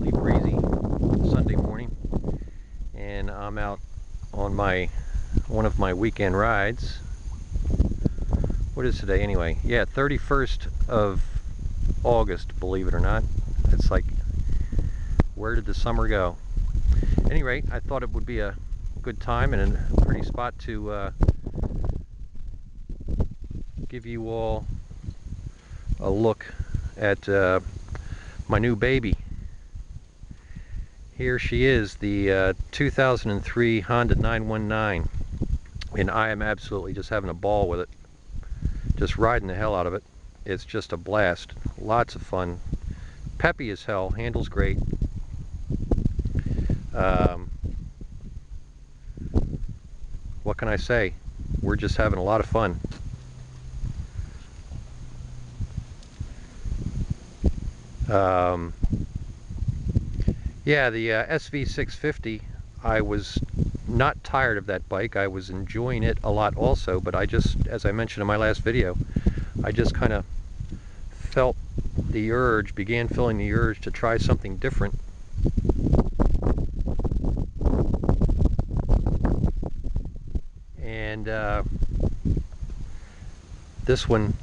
absolutely breezy Sunday morning, and I'm out on one of my weekend rides. What is today anyway? Yeah, 31st of August, believe it or not. It's like, where did the summer go? At any rate, I thought it would be a good time and a pretty spot to give you all a look at my new baby. Here she is, the 2003 Honda 919, and I am absolutely just having a ball with it, just riding the hell out of it. It's just a blast, lots of fun, peppy as hell, handles great. What can I say? We're just having a lot of fun. Yeah, the SV650, I was not tired of that bike. I was enjoying it a lot also, but I just, as I mentioned in my last video, I just kind of began feeling the urge to try something different. And this one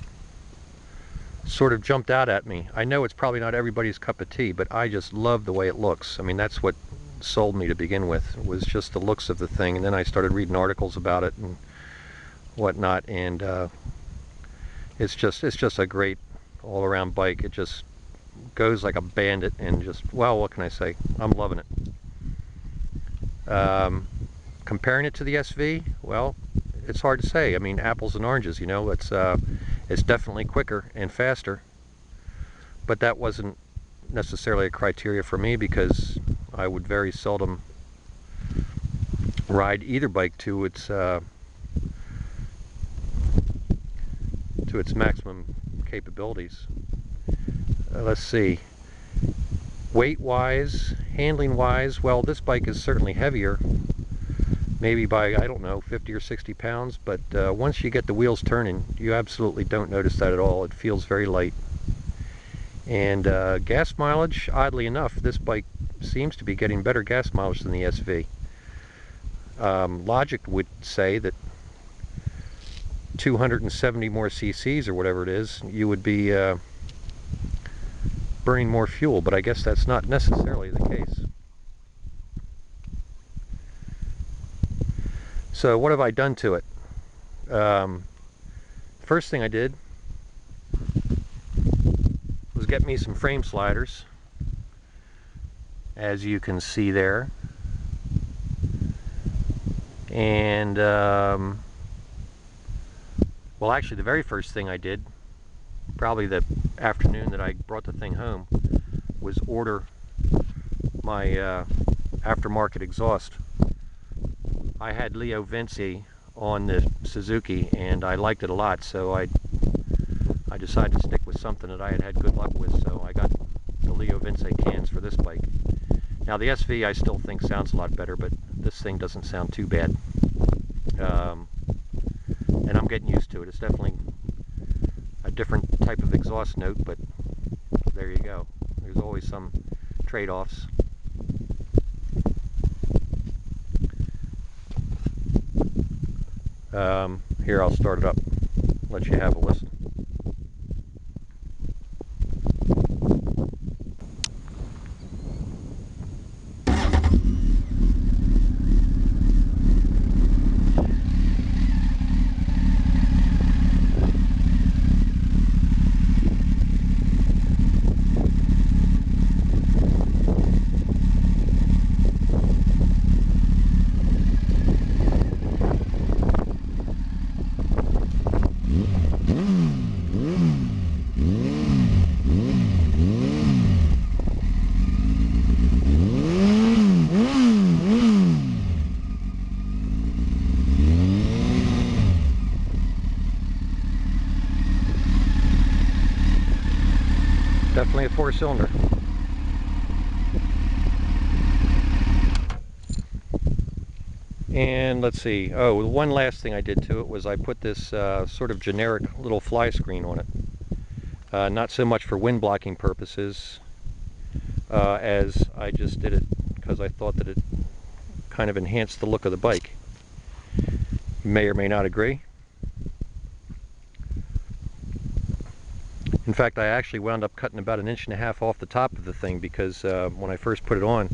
sort of jumped out at me. I know it's probably not everybody's cup of tea, but I just love the way it looks. I mean, that's what sold me to begin with, was just the looks of the thing, and then I started reading articles about it and whatnot, and it's just a great all-around bike. It just goes like a bandit, and just, well, what can I say? I'm loving it. Comparing it to the SV, well, it's hard to say. I mean, apples and oranges, you know. It's definitely quicker and faster, but that wasn't necessarily a criteria for me, because I would very seldom ride either bike to its maximum capabilities. Let's see, weight wise, handling wise, well, this bike is certainly heavier, maybe by, I don't know, 50 or 60 pounds, but once you get the wheels turning, you absolutely don't notice that at all. It feels very light. And gas mileage, oddly enough, this bike seems to be getting better gas mileage than the SV. Logic would say that 270 more cc's or whatever it is, you would be burning more fuel, but I guess that's not necessarily the case. So what have I done to it? First thing I did was get me some frame sliders, as you can see there. And well, actually the very first thing I did, probably the afternoon that I brought the thing home, was order my aftermarket exhaust. I had Leo Vinci on the Suzuki, and I liked it a lot, so I decided to stick with something that I had good luck with, so I got the Leo Vinci cans for this bike. Now the SV I still think sounds a lot better, but this thing doesn't sound too bad. And I'm getting used to it. It's definitely a different type of exhaust note, but there you go. There's always some trade-offs. Here, I'll start it up, let you have a listen. Definitely a 4-cylinder. And let's see, oh, one last thing I did to it was I put this sort of generic little fly screen on it. Not so much for wind blocking purposes, as I just did it because I thought that it kind of enhanced the look of the bike. You may or may not agree. In fact, I actually wound up cutting about 1.5 inches off the top of the thing because when I first put it on,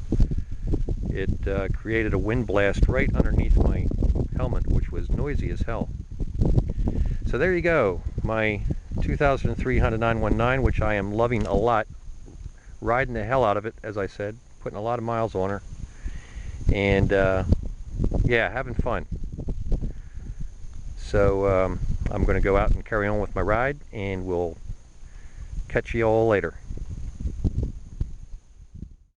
it created a wind blast right underneath my helmet, which was noisy as hell. So there you go, my 2003 Honda 919, which I am loving a lot, riding the hell out of it, as I said, putting a lot of miles on her, and yeah, having fun. So I'm going to go out and carry on with my ride, and we'll catch you all later.